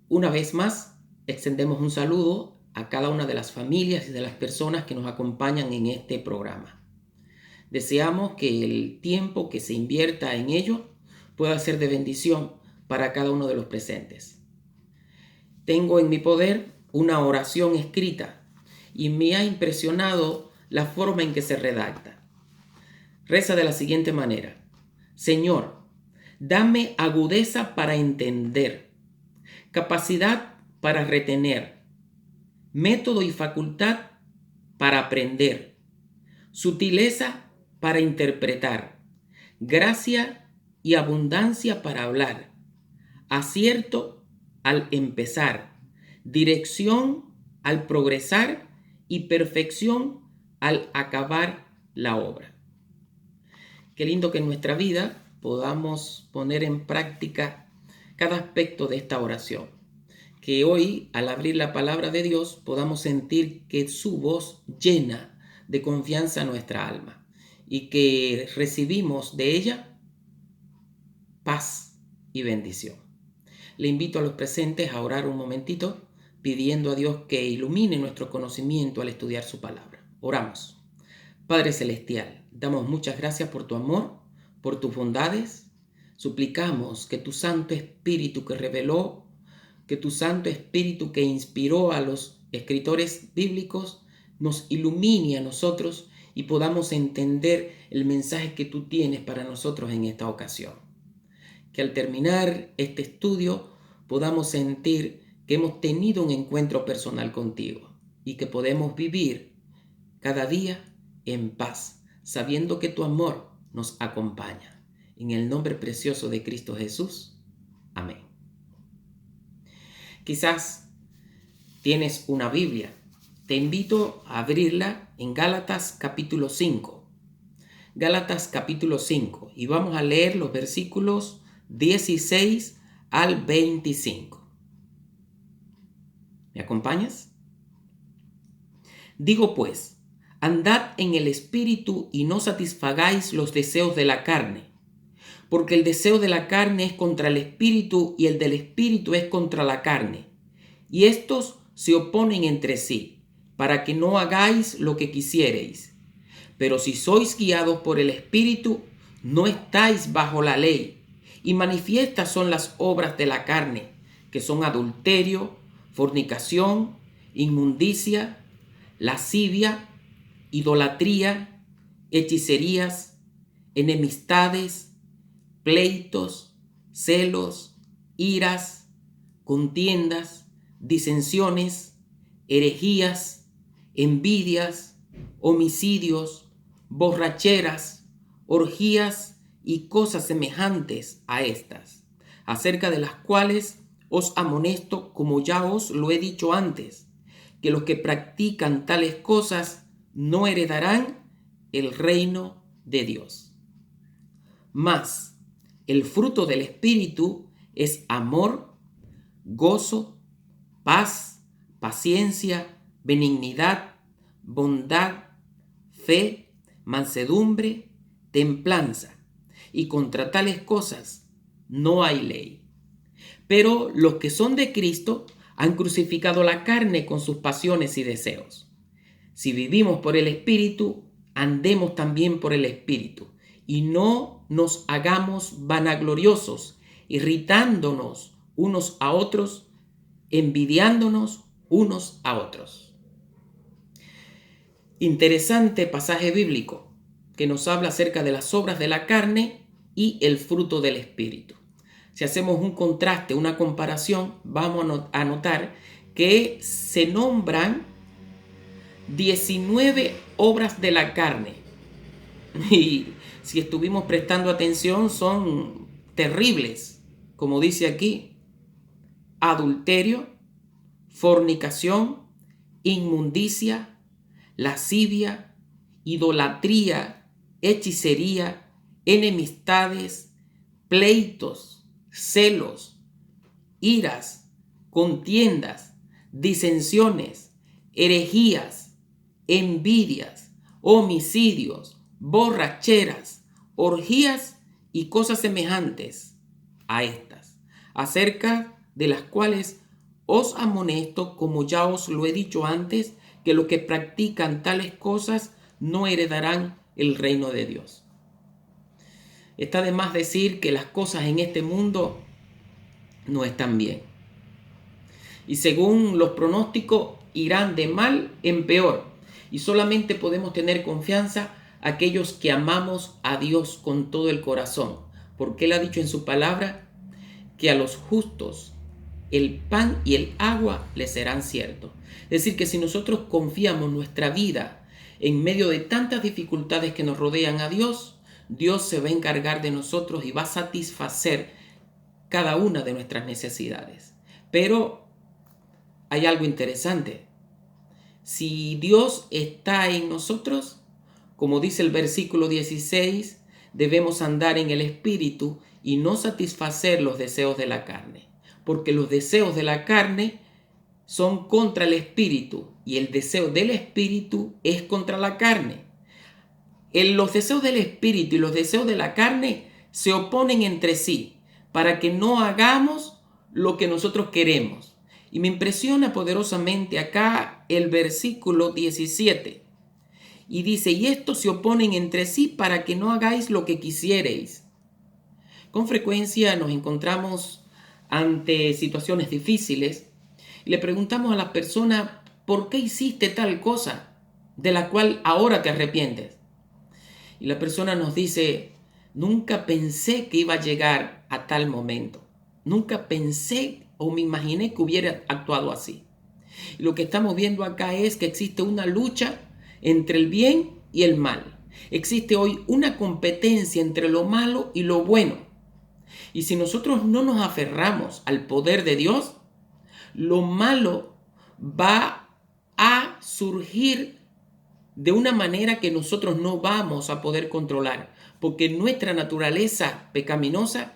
Una vez más, extendemos un saludo a cada una de las familias y de las personas que nos acompañan en este programa. Deseamos que el tiempo que se invierta en ello pueda ser de bendición para cada uno de los presentes. Tengo en mi poder una oración escrita y me ha impresionado la forma en que se redacta. Reza de la siguiente manera: Señor, dame agudeza para entender, capacidad para retener, método y facultad para aprender, sutileza para interpretar, gracia y abundancia para hablar, acierto al empezar, dirección al progresar y perfección al acabar la obra. Qué lindo que en nuestra vida podamos poner en práctica cada aspecto de esta oración. Que hoy, al abrir la palabra de Dios, podamos sentir que su voz llena de confianza nuestra alma y que recibimos de ella paz y bendición. Le invito a los presentes a orar un momentito pidiendo a Dios que ilumine nuestro conocimiento al estudiar su palabra. Oramos. Padre Celestial, damos muchas gracias por tu amor, por tus bondades. Suplicamos que tu Santo Espíritu que reveló, que tu Santo Espíritu que inspiró a los escritores bíblicos, nos ilumine a nosotros y podamos entender el mensaje que tú tienes para nosotros en esta ocasión. Que al terminar este estudio podamos sentir que hemos tenido un encuentro personal contigo y que podemos vivir cada día en paz, sabiendo que tu amor nos acompaña. En el nombre precioso de Cristo Jesús. Amén. Quizás tienes una Biblia. Te invito a abrirla en Gálatas capítulo 5. Gálatas capítulo 5. Y vamos a leer los versículos 16 al 25. ¿Me acompañas? Digo pues, andad en el Espíritu y no satisfagáis los deseos de la carne, porque el deseo de la carne es contra el Espíritu y el del Espíritu es contra la carne, y estos se oponen entre sí, para que no hagáis lo que quisiereis. Pero si sois guiados por el Espíritu, no estáis bajo la ley, y manifiestas son las obras de la carne, que son adulterio, fornicación, inmundicia, lascivia, idolatría, hechicerías, enemistades, pleitos, celos, iras, contiendas, disensiones, herejías, envidias, homicidios, borracheras, orgías y cosas semejantes a estas, acerca de las cuales os amonesto, como ya os lo he dicho antes, que los que practican tales cosas no heredarán el reino de Dios. Mas el fruto del Espíritu es amor, gozo, paz, paciencia, benignidad, bondad, fe, mansedumbre, templanza. Y contra tales cosas no hay ley. Pero los que son de Cristo han crucificado la carne con sus pasiones y deseos. Si vivimos por el Espíritu, andemos también por el Espíritu. Y no nos hagamos vanagloriosos, irritándonos unos a otros, envidiándonos unos a otros. Interesante pasaje bíblico que nos habla acerca de las obras de la carne y el fruto del Espíritu. Si hacemos un contraste, una comparación, vamos a notar que se nombran 19 obras de la carne. Y si estuvimos prestando atención, son terribles. Como dice aquí: adulterio, fornicación, inmundicia, lascivia, idolatría, hechicería, enemistades, pleitos, celos, iras, contiendas, disensiones, herejías, envidias, homicidios, borracheras, orgías y cosas semejantes a estas, acerca de las cuales os amonesto, como ya os lo he dicho antes, que los que practican tales cosas no heredarán el reino de Dios. Está de más decir que las cosas en este mundo no están bien. Y según los pronósticos, irán de mal en peor. Y solamente podemos tener confianza aquellos que amamos a Dios con todo el corazón. Porque Él ha dicho en su palabra que a los justos el pan y el agua les serán ciertos. Es decir, que si nosotros confiamos nuestra vida en medio de tantas dificultades que nos rodean a Dios, Dios se va a encargar de nosotros y va a satisfacer cada una de nuestras necesidades. Pero hay algo interesante. Si Dios está en nosotros, como dice el versículo 16, debemos andar en el Espíritu y no satisfacer los deseos de la carne. Porque los deseos de la carne son contra el Espíritu y el deseo del Espíritu es contra la carne. Los deseos del Espíritu y los deseos de la carne se oponen entre sí para que no hagamos lo que nosotros queremos. Y me impresiona poderosamente acá el versículo 17. Y dice, y estos se oponen entre sí para que no hagáis lo que quisiereis. Con frecuencia nos encontramos ante situaciones difíciles y le preguntamos a la persona, ¿por qué hiciste tal cosa de la cual ahora te arrepientes? Y la persona nos dice, nunca pensé que iba a llegar a tal momento. Nunca pensé o me imaginé que hubiera actuado así. Y lo que estamos viendo acá es que existe una lucha entre el bien y el mal. Existe hoy una competencia entre lo malo y lo bueno. Y si nosotros no nos aferramos al poder de Dios, lo malo va a surgir de una manera que nosotros no vamos a poder controlar, porque nuestra naturaleza pecaminosa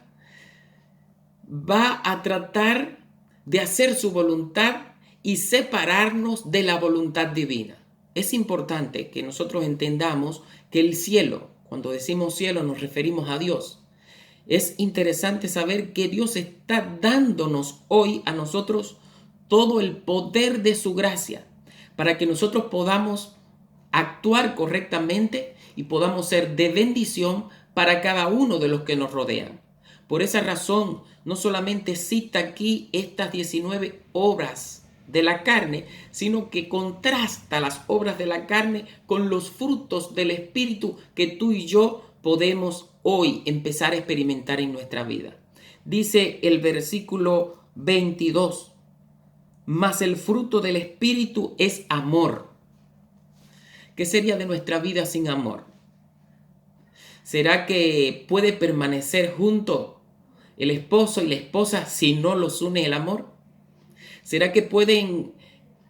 va a tratar de hacer su voluntad y separarnos de la voluntad divina. Es importante que nosotros entendamos que el cielo, cuando decimos cielo nos referimos a Dios. Es interesante saber que Dios está dándonos hoy a nosotros todo el poder de su gracia para que nosotros podamos actuar correctamente y podamos ser de bendición para cada uno de los que nos rodean. Por esa razón, no solamente cita aquí estas 19 obras de la carne, sino que contrasta las obras de la carne con los frutos del Espíritu que tú y yo podemos hoy empezar a experimentar en nuestra vida. Dice el versículo 22, mas el fruto del Espíritu es amor. ¿Qué sería de nuestra vida sin amor? ¿Será que puede permanecer junto el esposo y la esposa si no los une el amor? ¿Será que pueden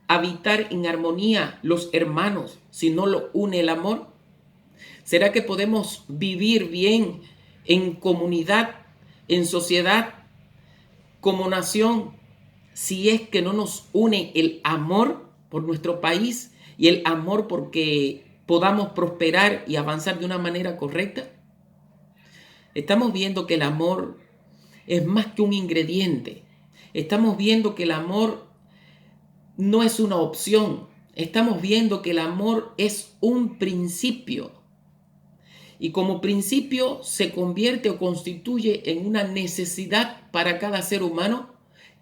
habitar en armonía los hermanos si no lo une el amor? ¿Será que podemos vivir bien en comunidad, en sociedad, como nación, si es que no nos une el amor por nuestro país y el amor porque podamos prosperar y avanzar de una manera correcta? Estamos viendo que el amor es más que un ingrediente. Estamos viendo que el amor no es una opción. Estamos viendo que el amor es un principio. Y como principio se convierte o constituye en una necesidad para cada ser humano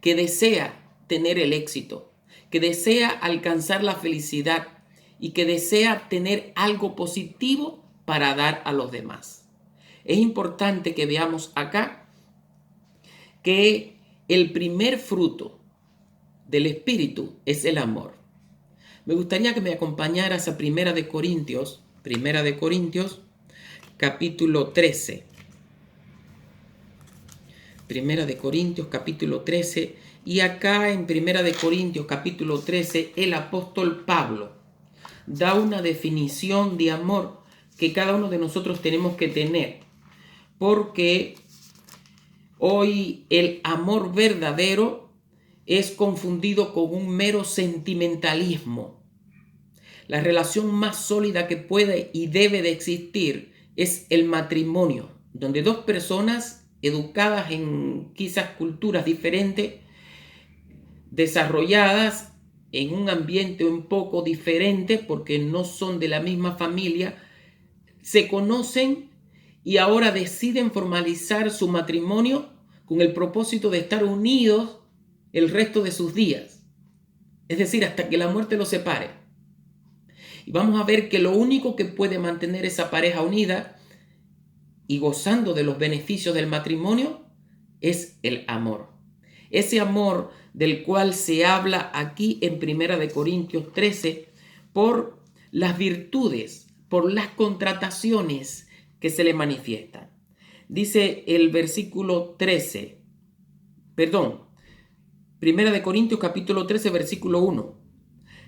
que desea tener el éxito, que desea alcanzar la felicidad y que desea tener algo positivo para dar a los demás. Es importante que veamos acá que el primer fruto del Espíritu es el amor. Me gustaría que me acompañaras a Primera de Corintios, capítulo 13. Primera de Corintios, capítulo 13. Y acá en Primera de Corintios, capítulo 13, el apóstol Pablo da una definición de amor que cada uno de nosotros tenemos que tener. Porque hoy el amor verdadero es confundido con un mero sentimentalismo. La relación más sólida que puede y debe de existir es el matrimonio, donde dos personas educadas en quizás culturas diferentes desarrolladas en un ambiente un poco diferente porque no son de la misma familia, se conocen y ahora deciden formalizar su matrimonio con el propósito de estar unidos el resto de sus días. Es decir, hasta que la muerte los separe. Y vamos a ver que lo único que puede mantener esa pareja unida y gozando de los beneficios del matrimonio es el amor. Ese amor del cual se habla aquí en 1 Corintios 13 por las virtudes, por las contrataciones que se le manifiestan. Dice el versículo 13, perdón, 1 Corintios capítulo 13, versículo 1.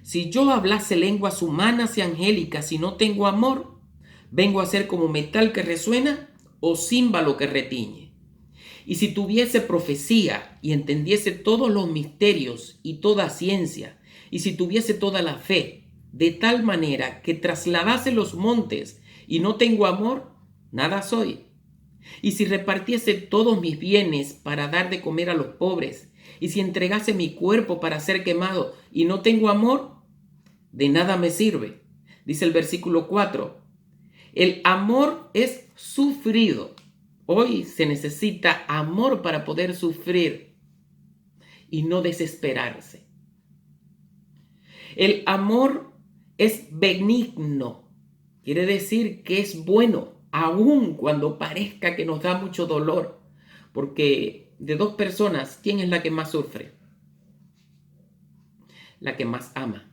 Si yo hablase lenguas humanas y angélicas y no tengo amor, vengo a ser como metal que resuena o címbalo que retiñe. Y si tuviese profecía y entendiese todos los misterios y toda ciencia, y si tuviese toda la fe, de tal manera que trasladase los montes y no tengo amor, nada soy. Y si repartiese todos mis bienes para dar de comer a los pobres, y si entregase mi cuerpo para ser quemado y no tengo amor, de nada me sirve. Dice el versículo 4, el amor es sufrido. Hoy se necesita amor para poder sufrir y no desesperarse. El amor es benigno, quiere decir que es bueno, aun cuando parezca que nos da mucho dolor, porque de dos personas, ¿quién es la que más sufre? La que más ama.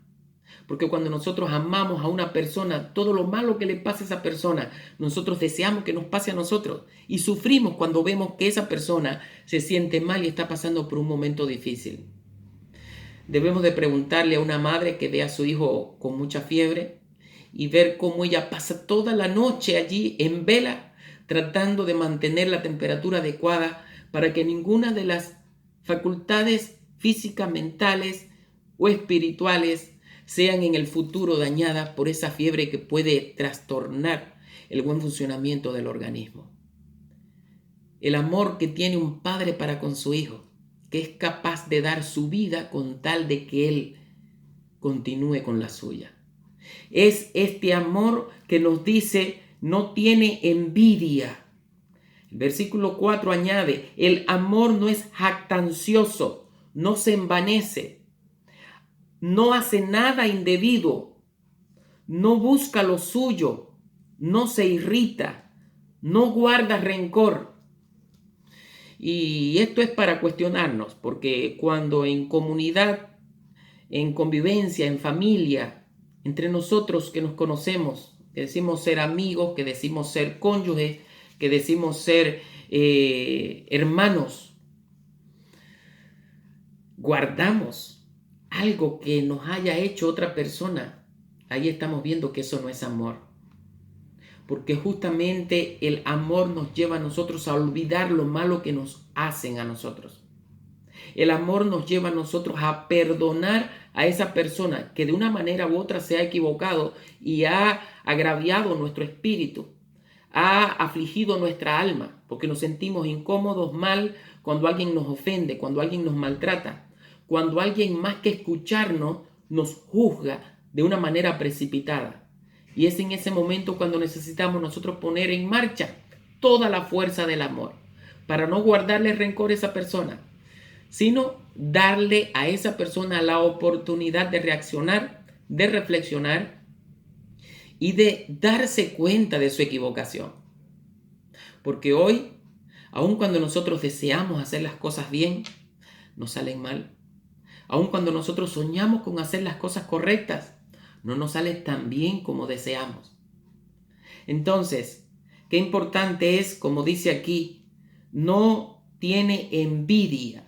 Porque cuando nosotros amamos a una persona, todo lo malo que le pasa a esa persona, nosotros deseamos que nos pase a nosotros. Y sufrimos cuando vemos que esa persona se siente mal y está pasando por un momento difícil. Debemos de preguntarle a una madre que ve a su hijo con mucha fiebre y ver cómo ella pasa toda la noche allí en vela, tratando de mantener la temperatura adecuada para que ninguna de las facultades físicas, mentales o espirituales sean en el futuro dañadas por esa fiebre que puede trastornar el buen funcionamiento del organismo. El amor que tiene un padre para con su hijo, que es capaz de dar su vida con tal de que él continúe con la suya. Es este amor que nos dice, no tiene envidia. El versículo 4 añade, el amor no es jactancioso, no se envanece, no hace nada indebido, no busca lo suyo, no se irrita, no guarda rencor. Y esto es para cuestionarnos, porque cuando en comunidad, en convivencia, en familia, entre nosotros que nos conocemos, que decimos ser amigos, que decimos ser cónyuges, que decimos ser hermanos, guardamos algo que nos haya hecho otra persona, ahí estamos viendo que eso no es amor. Porque justamente el amor nos lleva a nosotros a olvidar lo malo que nos hacen a nosotros. El amor nos lleva a nosotros a perdonar a esa persona que de una manera u otra se ha equivocado y ha agraviado nuestro espíritu, ha afligido nuestra alma, porque nos sentimos incómodos, mal, cuando alguien nos ofende, cuando alguien nos maltrata. Cuando alguien más que escucharnos nos juzga de una manera precipitada. Y es en ese momento cuando necesitamos nosotros poner en marcha toda la fuerza del amor para no guardarle rencor a esa persona, sino darle a esa persona la oportunidad de reaccionar, de reflexionar y de darse cuenta de su equivocación. Porque hoy, aun cuando nosotros deseamos hacer las cosas bien, nos salen mal. Aun cuando nosotros soñamos con hacer las cosas correctas, no nos sale tan bien como deseamos. Entonces, qué importante es, como dice aquí, no tiene envidia.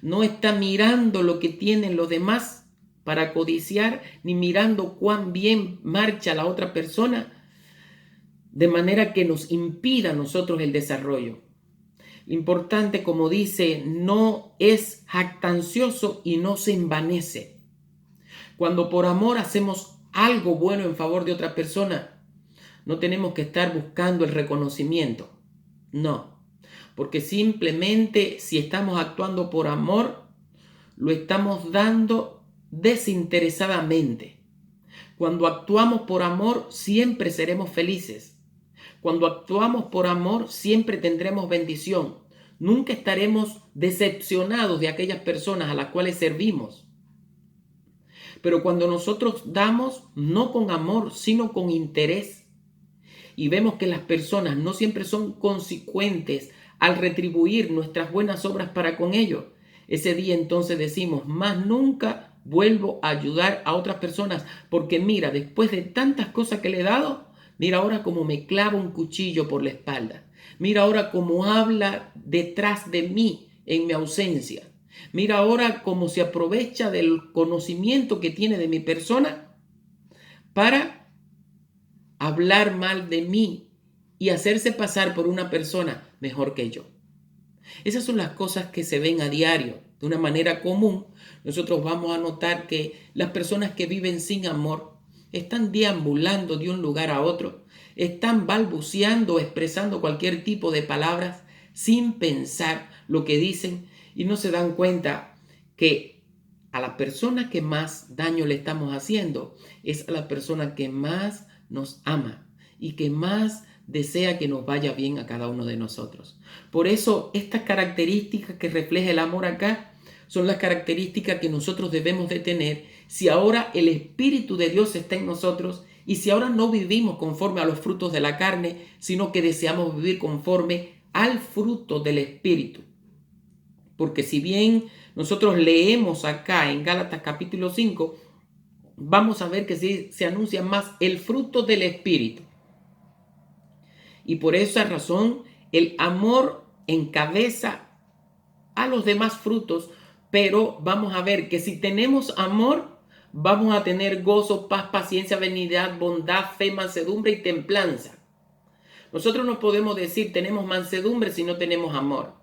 No está mirando lo que tienen los demás para codiciar, ni mirando cuán bien marcha la otra persona, de manera que nos impida a nosotros el desarrollo. Importante, como dice, no es jactancioso y no se envanece. Cuando por amor hacemos algo bueno en favor de otra persona, no tenemos que estar buscando el reconocimiento. No, porque simplemente si estamos actuando por amor, lo estamos dando desinteresadamente. Cuando actuamos por amor, siempre seremos felices. Cuando actuamos por amor, siempre tendremos bendición. Nunca estaremos decepcionados de aquellas personas a las cuales servimos. Pero cuando nosotros damos, no con amor, sino con interés, y vemos que las personas no siempre son consecuentes al retribuir nuestras buenas obras para con ellos, ese día entonces decimos, más nunca vuelvo a ayudar a otras personas, porque mira, después de tantas cosas que le he dado, mira ahora cómo me clava un cuchillo por la espalda. Mira ahora cómo habla detrás de mí en mi ausencia. Mira ahora cómo se aprovecha del conocimiento que tiene de mi persona para hablar mal de mí y hacerse pasar por una persona mejor que yo. Esas son las cosas que se ven a diario. De una manera común, nosotros vamos a notar que las personas que viven sin amor están deambulando de un lugar a otro, están balbuceando, expresando cualquier tipo de palabras sin pensar lo que dicen y no se dan cuenta que a la persona que más daño le estamos haciendo es a la persona que más nos ama y que más desea que nos vaya bien a cada uno de nosotros. Por eso estas características que refleja el amor acá son las características que nosotros debemos de tener si ahora el Espíritu de Dios está en nosotros y si ahora no vivimos conforme a los frutos de la carne, sino que deseamos vivir conforme al fruto del Espíritu. Porque si bien nosotros leemos acá en Gálatas capítulo 5, vamos a ver que se anuncia más el fruto del Espíritu. Y por esa razón el amor encabeza a los demás frutos, pero vamos a ver que si tenemos amor, vamos a tener gozo, paz, paciencia, benignidad, bondad, fe, mansedumbre y templanza. Nosotros no podemos decir tenemos mansedumbre si no tenemos amor.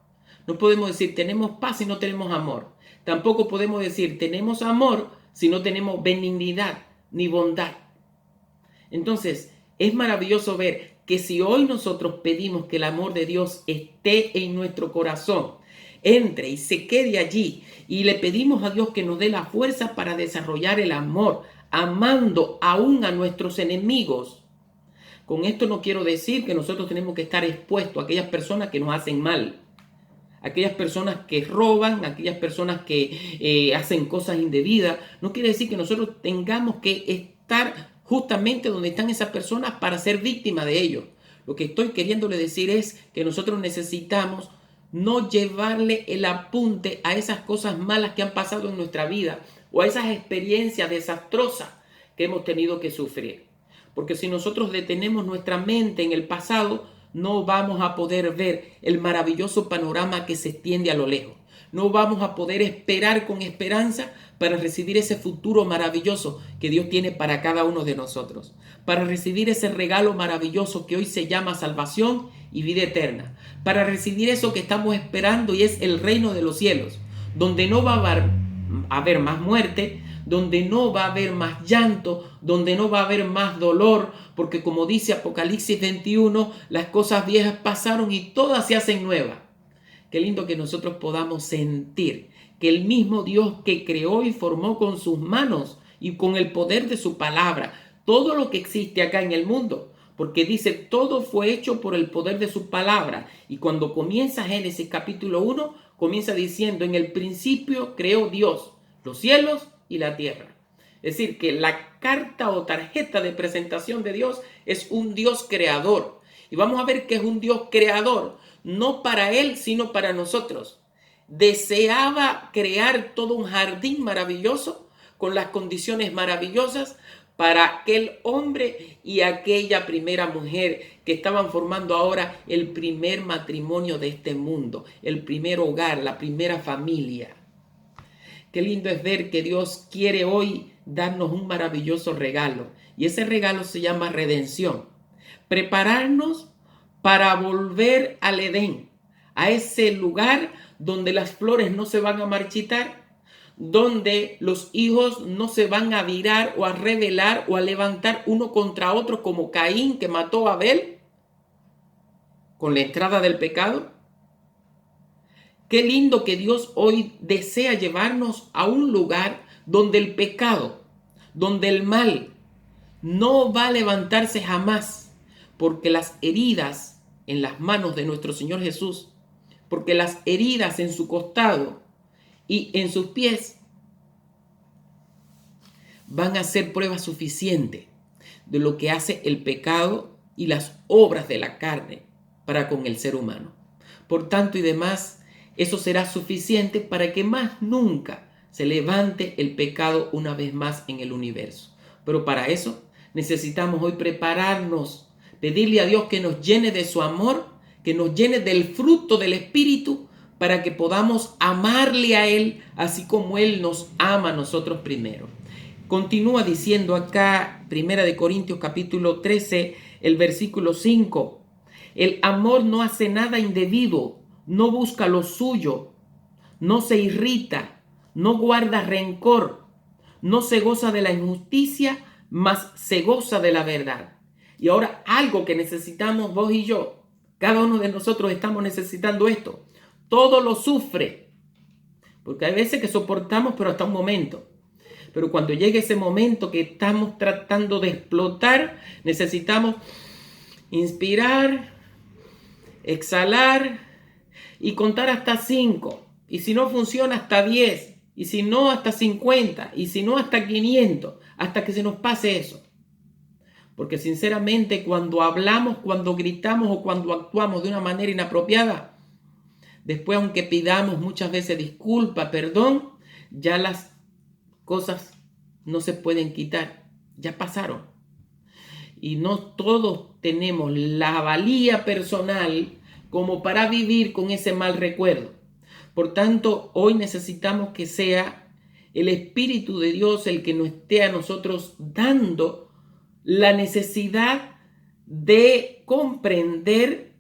No podemos decir tenemos paz si no tenemos amor. Tampoco podemos decir tenemos amor si no tenemos benignidad ni bondad. Entonces, es maravilloso ver que si hoy nosotros pedimos que el amor de Dios esté en nuestro corazón, entre y se quede allí, y le pedimos a Dios que nos dé la fuerza para desarrollar el amor, amando aún a nuestros enemigos. Con esto no quiero decir que nosotros tenemos que estar expuestos a aquellas personas que nos hacen mal, aquellas personas que roban, aquellas personas que hacen cosas indebidas. No quiere decir que nosotros tengamos que estar justamente donde están esas personas para ser víctimas de ellos. Lo que estoy queriéndole decir es que nosotros necesitamos no llevarle el apunte a esas cosas malas que han pasado en nuestra vida o a esas experiencias desastrosas que hemos tenido que sufrir. Porque si nosotros detenemos nuestra mente en el pasado, no vamos a poder ver el maravilloso panorama que se extiende a lo lejos. No vamos a poder esperar con esperanza para recibir ese futuro maravilloso que Dios tiene para cada uno de nosotros. Para recibir ese regalo maravilloso que hoy se llama salvación y vida eterna. Para recibir eso que estamos esperando y es el reino de los cielos, donde no va a haber más muerte, donde no va a haber más llanto, donde no va a haber más dolor, porque como dice Apocalipsis 21, las cosas viejas pasaron y todas se hacen nuevas. Qué lindo que nosotros podamos sentir que el mismo Dios que creó y formó con sus manos y con el poder de su palabra todo lo que existe acá en el mundo, porque dice todo fue hecho por el poder de su palabra. Y cuando comienza Génesis capítulo 1, comienza diciendo en el principio creó Dios los cielos y la tierra. Es decir, que la carta o tarjeta de presentación de Dios es un Dios creador. Y vamos a ver que es un Dios creador, no para Él, sino para nosotros. Deseaba crear todo un jardín maravilloso, con las condiciones maravillosas, para aquel hombre y aquella primera mujer que estaban formando ahora el primer matrimonio de este mundo, el primer hogar, la primera familia. Qué lindo es ver que Dios quiere hoy darnos un maravilloso regalo. Y ese regalo se llama redención. Prepararnos para volver al Edén, a ese lugar donde las flores no se van a marchitar, donde los hijos no se van a virar o a rebelar o a levantar uno contra otro como Caín que mató a Abel con la entrada del pecado. Qué lindo que Dios hoy desea llevarnos a un lugar donde el pecado, donde el mal no va a levantarse jamás, porque las heridas en las manos de nuestro Señor Jesús, porque las heridas en su costado y en sus pies van a ser prueba suficiente de lo que hace el pecado y las obras de la carne para con el ser humano. Por tanto y demás, eso será suficiente para que más nunca se levante el pecado una vez más en el universo. Pero para eso necesitamos hoy prepararnos, pedirle a Dios que nos llene de su amor, que nos llene del fruto del Espíritu, para que podamos amarle a Él, así como Él nos ama a nosotros primero. Continúa diciendo acá, 1 Corintios capítulo 13, el versículo 5. El amor no hace nada indebido, no busca lo suyo, no se irrita, no guarda rencor, no se goza de la injusticia, mas se goza de la verdad. Y ahora algo que necesitamos vos y yo, cada uno de nosotros estamos necesitando esto. Todo lo sufre, porque hay veces que soportamos, pero hasta un momento. Pero cuando llegue ese momento que estamos tratando de explotar, necesitamos inspirar, exhalar y contar hasta 5. Y si no funciona, hasta 10. Y si no, hasta 50. Y si no, hasta 500. Hasta que se nos pase eso. Porque sinceramente, cuando hablamos, cuando gritamos o cuando actuamos de una manera inapropiada, después, aunque pidamos muchas veces disculpa, perdón, ya las cosas no se pueden quitar, ya pasaron. Y no todos tenemos la valía personal como para vivir con ese mal recuerdo. Por tanto, hoy necesitamos que sea el Espíritu de Dios el que nos esté a nosotros dando la necesidad de comprender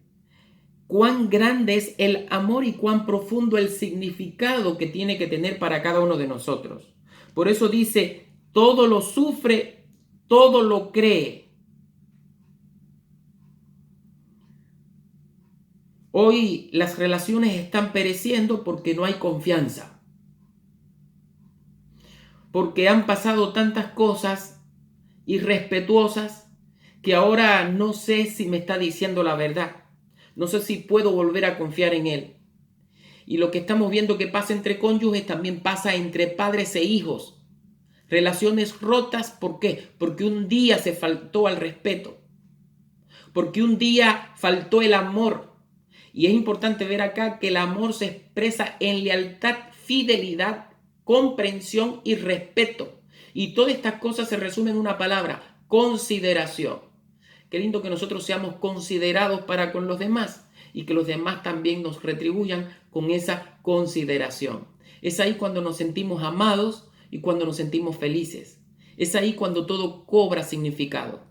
cuán grande es el amor y cuán profundo el significado que tiene que tener para cada uno de nosotros. Por eso dice, todo lo sufre, todo lo cree. Hoy las relaciones están pereciendo porque no hay confianza. Porque han pasado tantas cosas irrespetuosas que ahora no sé si me está diciendo la verdad. No sé si puedo volver a confiar en él. Y lo que estamos viendo que pasa entre cónyuges también pasa entre padres e hijos. Relaciones rotas, ¿por qué? Porque un día se faltó al respeto. Porque un día faltó el amor. Y es importante ver acá que el amor se expresa en lealtad, fidelidad, comprensión y respeto. Y todas estas cosas se resumen en una palabra, consideración. Qué lindo que nosotros seamos considerados para con los demás y que los demás también nos retribuyan con esa consideración. Es ahí cuando nos sentimos amados y cuando nos sentimos felices. Es ahí cuando todo cobra significado.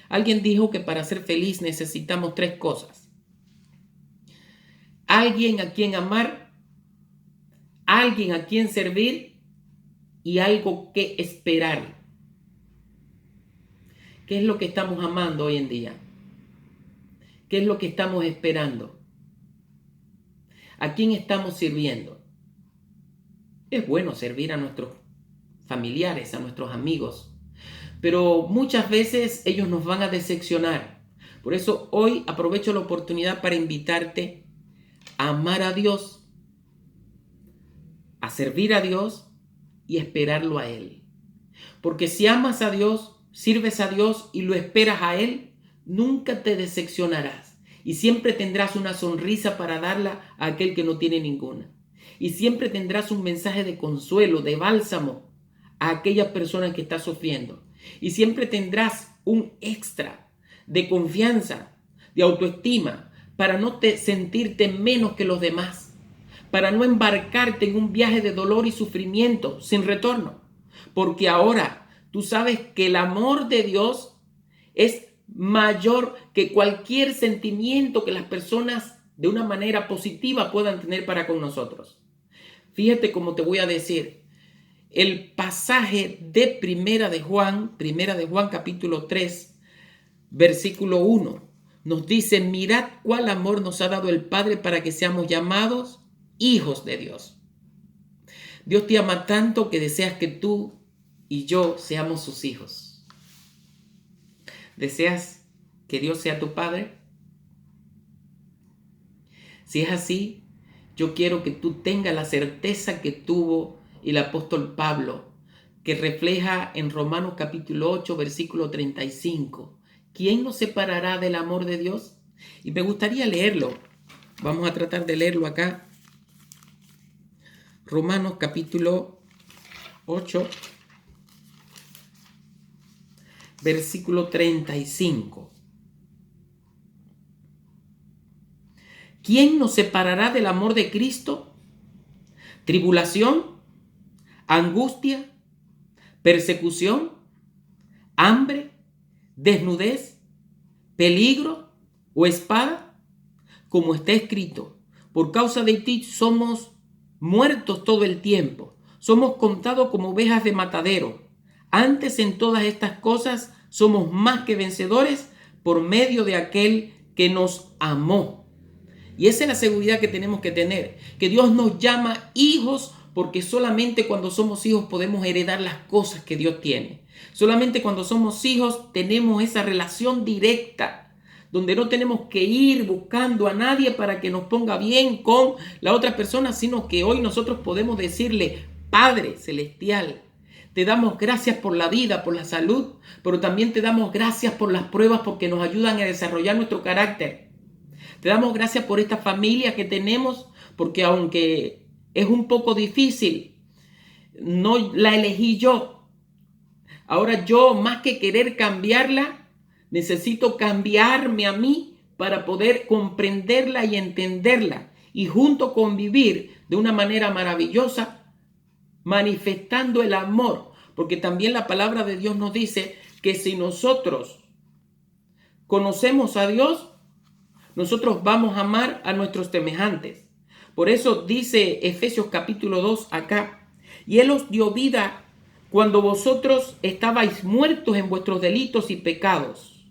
Alguien dijo que para ser feliz necesitamos 3 cosas. Alguien a quien amar, alguien a quien servir y algo que esperar. ¿Qué es lo que estamos amando hoy en día? ¿Qué es lo que estamos esperando? ¿A quién estamos sirviendo? Es bueno servir a nuestros familiares, a nuestros amigos, pero muchas veces ellos nos van a decepcionar. Por eso hoy aprovecho la oportunidad para invitarte a amar a Dios, a servir a Dios y esperarlo a Él. Porque si amas a Dios, sirves a Dios y lo esperas a Él, nunca te decepcionarás y siempre tendrás una sonrisa para darla a aquel que no tiene ninguna. Y siempre tendrás un mensaje de consuelo, de bálsamo a aquella persona que está sufriendo. Y siempre tendrás un extra de confianza, de autoestima, para no sentirte menos que los demás, para no embarcarte en un viaje de dolor y sufrimiento sin retorno. Porque ahora tú sabes que el amor de Dios es mayor que cualquier sentimiento que las personas de una manera positiva puedan tener para con nosotros. Fíjate cómo te voy a decir. El pasaje de Primera de Juan capítulo 3, versículo 1, nos dice, mirad cuál amor nos ha dado el Padre para que seamos llamados hijos de Dios. Dios te ama tanto que deseas que tú y yo seamos sus hijos. ¿Deseas que Dios sea tu Padre? Si es así, yo quiero que tú tengas la certeza que tuvo el apóstol Pablo, que refleja en Romanos capítulo 8, versículo 35. ¿Quién nos separará del amor de Dios? Y me gustaría leerlo. Vamos a tratar de leerlo acá. Romanos capítulo 8, versículo 35. ¿Quién nos separará del amor de Cristo? ¿Tribulación? ¿Angustia? ¿Persecución? ¿Hambre? ¿Desnudez? ¿Peligro o espada? Como está escrito, por causa de ti somos muertos todo el tiempo, somos contados como ovejas de matadero. Antes en todas estas cosas somos más que vencedores por medio de aquel que nos amó. Y esa es la seguridad que tenemos que tener, que Dios nos llama hijos, porque solamente cuando somos hijos podemos heredar las cosas que Dios tiene. Solamente cuando somos hijos tenemos esa relación directa, donde no tenemos que ir buscando a nadie para que nos ponga bien con la otra persona, sino que hoy nosotros podemos decirle: Padre Celestial, te damos gracias por la vida, por la salud, pero también te damos gracias por las pruebas, porque nos ayudan a desarrollar nuestro carácter. Te damos gracias por esta familia que tenemos, porque aunque es un poco difícil, no la elegí yo. Ahora yo, más que querer cambiarla, necesito cambiarme a mí para poder comprenderla y entenderla, y junto convivir de una manera maravillosa, manifestando el amor, porque también la palabra de Dios nos dice que si nosotros conocemos a Dios, nosotros vamos a amar a nuestros semejantes. Por eso dice Efesios capítulo 2 acá: y Él os dio vida cuando vosotros estabais muertos en vuestros delitos y pecados,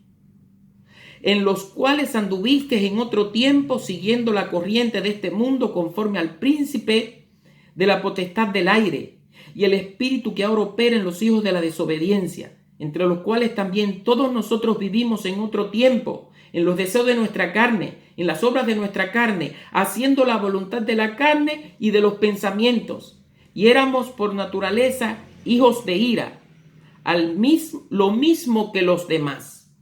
en los cuales anduvisteis en otro tiempo siguiendo la corriente de este mundo, conforme al príncipe de la potestad del aire y el espíritu que ahora opera en los hijos de la desobediencia, entre los cuales también todos nosotros vivimos en otro tiempo, en los deseos de nuestra carne, en las obras de nuestra carne, haciendo la voluntad de la carne y de los pensamientos. Y éramos por naturaleza hijos de ira, lo mismo que los demás.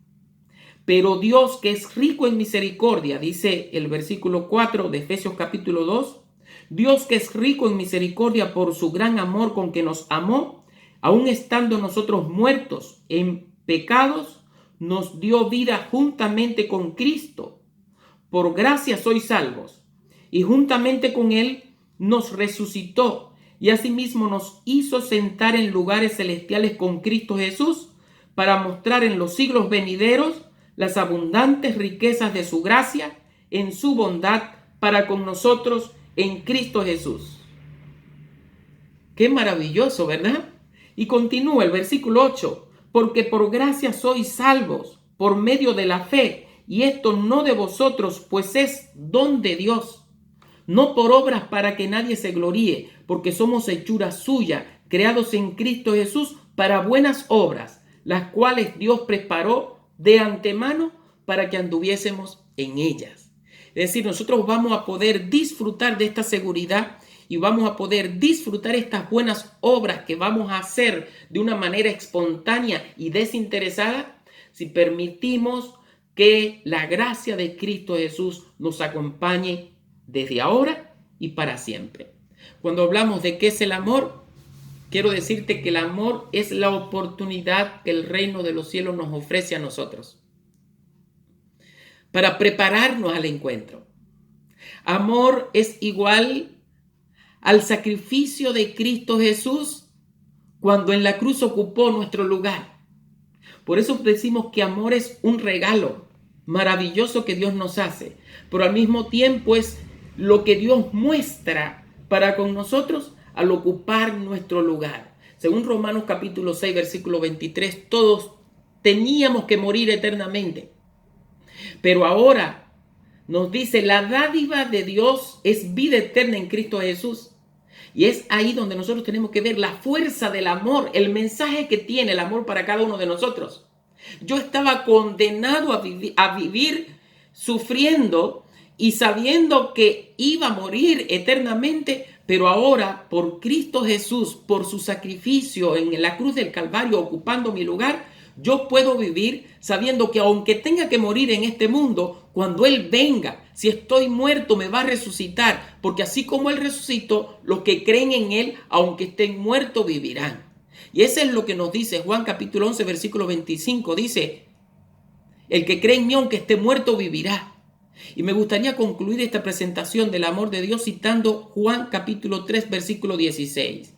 Pero Dios, que es rico en misericordia, dice el versículo 4 de Efesios capítulo 2, Dios, que es rico en misericordia por su gran amor con que nos amó, aun estando nosotros muertos en pecados, nos dio vida juntamente con Cristo. Por gracia sois salvos, y juntamente con Él nos resucitó, y asimismo nos hizo sentar en lugares celestiales con Cristo Jesús, para mostrar en los siglos venideros las abundantes riquezas de su gracia en su bondad para con nosotros en Cristo Jesús. Qué maravilloso, ¿verdad? Y continúa el versículo 8. Porque por gracia sois salvos por medio de la fe, y esto no de vosotros, pues es don de Dios, no por obras para que nadie se gloríe, porque somos hechura suya, creados en Cristo Jesús para buenas obras, las cuales Dios preparó de antemano para que anduviésemos en ellas. Es decir, nosotros vamos a poder disfrutar de esta seguridad y vamos a poder disfrutar estas buenas obras que vamos a hacer de una manera espontánea y desinteresada si permitimos que la gracia de Cristo Jesús nos acompañe desde ahora y para siempre. Cuando hablamos de qué es el amor, quiero decirte que el amor es la oportunidad que el reino de los cielos nos ofrece a nosotros para prepararnos al encuentro. Amor es igual al sacrificio de Cristo Jesús cuando en la cruz ocupó nuestro lugar. Por eso decimos que amor es un regalo maravilloso que Dios nos hace, pero al mismo tiempo es lo que Dios muestra para con nosotros al ocupar nuestro lugar. Según Romanos capítulo 6, versículo 23, todos teníamos que morir eternamente, pero ahora nos dice, la dádiva de Dios es vida eterna en Cristo Jesús. Y es ahí donde nosotros tenemos que ver la fuerza del amor, el mensaje que tiene el amor para cada uno de nosotros. Yo estaba condenado a vivir sufriendo y sabiendo que iba a morir eternamente, pero ahora por Cristo Jesús, por su sacrificio en la cruz del Calvario ocupando mi lugar, yo puedo vivir sabiendo que aunque tenga que morir en este mundo, cuando Él venga, si estoy muerto, me va a resucitar, porque así como Él resucitó, los que creen en Él, aunque estén muertos, vivirán. Y eso es lo que nos dice Juan capítulo 11, versículo 25. Dice, el que cree en mí, aunque esté muerto, vivirá. Y me gustaría concluir esta presentación del amor de Dios citando Juan capítulo 3, versículo 16.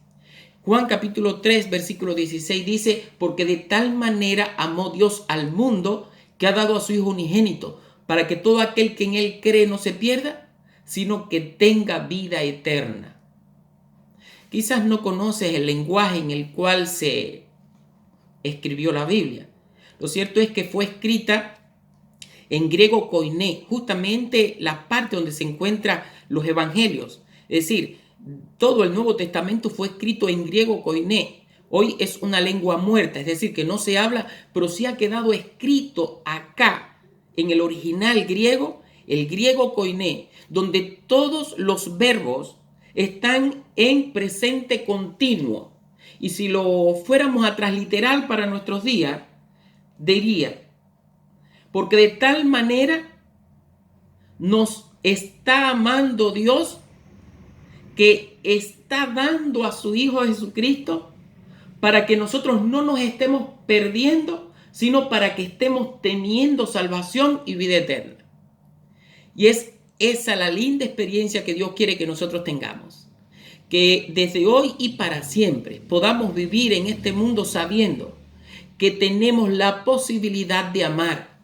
Juan capítulo 3, versículo 16 dice, porque de tal manera amó Dios al mundo que ha dado a su Hijo unigénito, para que todo aquel que en Él cree no se pierda, sino que tenga vida eterna. Quizás no conoces el lenguaje en el cual se escribió la Biblia. Lo cierto es que fue escrita en griego koiné, justamente la parte donde se encuentran los evangelios. Es decir, todo el Nuevo Testamento fue escrito en griego koiné. Hoy es una lengua muerta, es decir, que no se habla, pero sí ha quedado escrito acá, en el original griego, el griego koiné, donde todos los verbos están en presente continuo. Y si lo fuéramos a transliterar para nuestros días, diría, porque de tal manera nos está amando Dios que está dando a su Hijo Jesucristo para que nosotros no nos estemos perdiendo, sino para que estemos teniendo salvación y vida eterna. Y es esa la linda experiencia que Dios quiere que nosotros tengamos. Que desde hoy y para siempre podamos vivir en este mundo sabiendo que tenemos la posibilidad de amar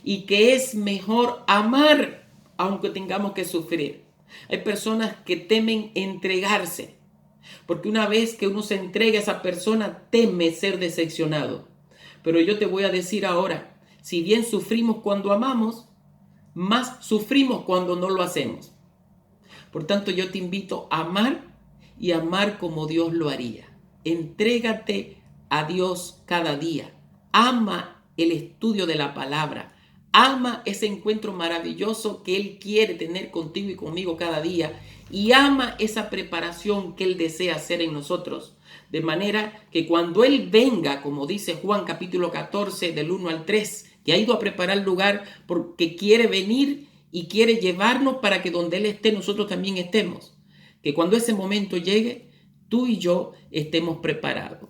y que es mejor amar aunque tengamos que sufrir. Hay personas que temen entregarse, porque una vez que uno se entrega a esa persona, teme ser decepcionado. Pero yo te voy a decir ahora, si bien sufrimos cuando amamos, más sufrimos cuando no lo hacemos. Por tanto, yo te invito a amar y amar como Dios lo haría. Entrégate a Dios cada día. Ama el estudio de la palabra. Ama ese encuentro maravilloso que Él quiere tener contigo y conmigo cada día. Y ama esa preparación que Él desea hacer en nosotros. De manera que cuando Él venga, como dice Juan capítulo 14 del 1 al 3, que ha ido a preparar lugar porque quiere venir y quiere llevarnos para que donde Él esté nosotros también estemos. Que cuando ese momento llegue, tú y yo estemos preparados.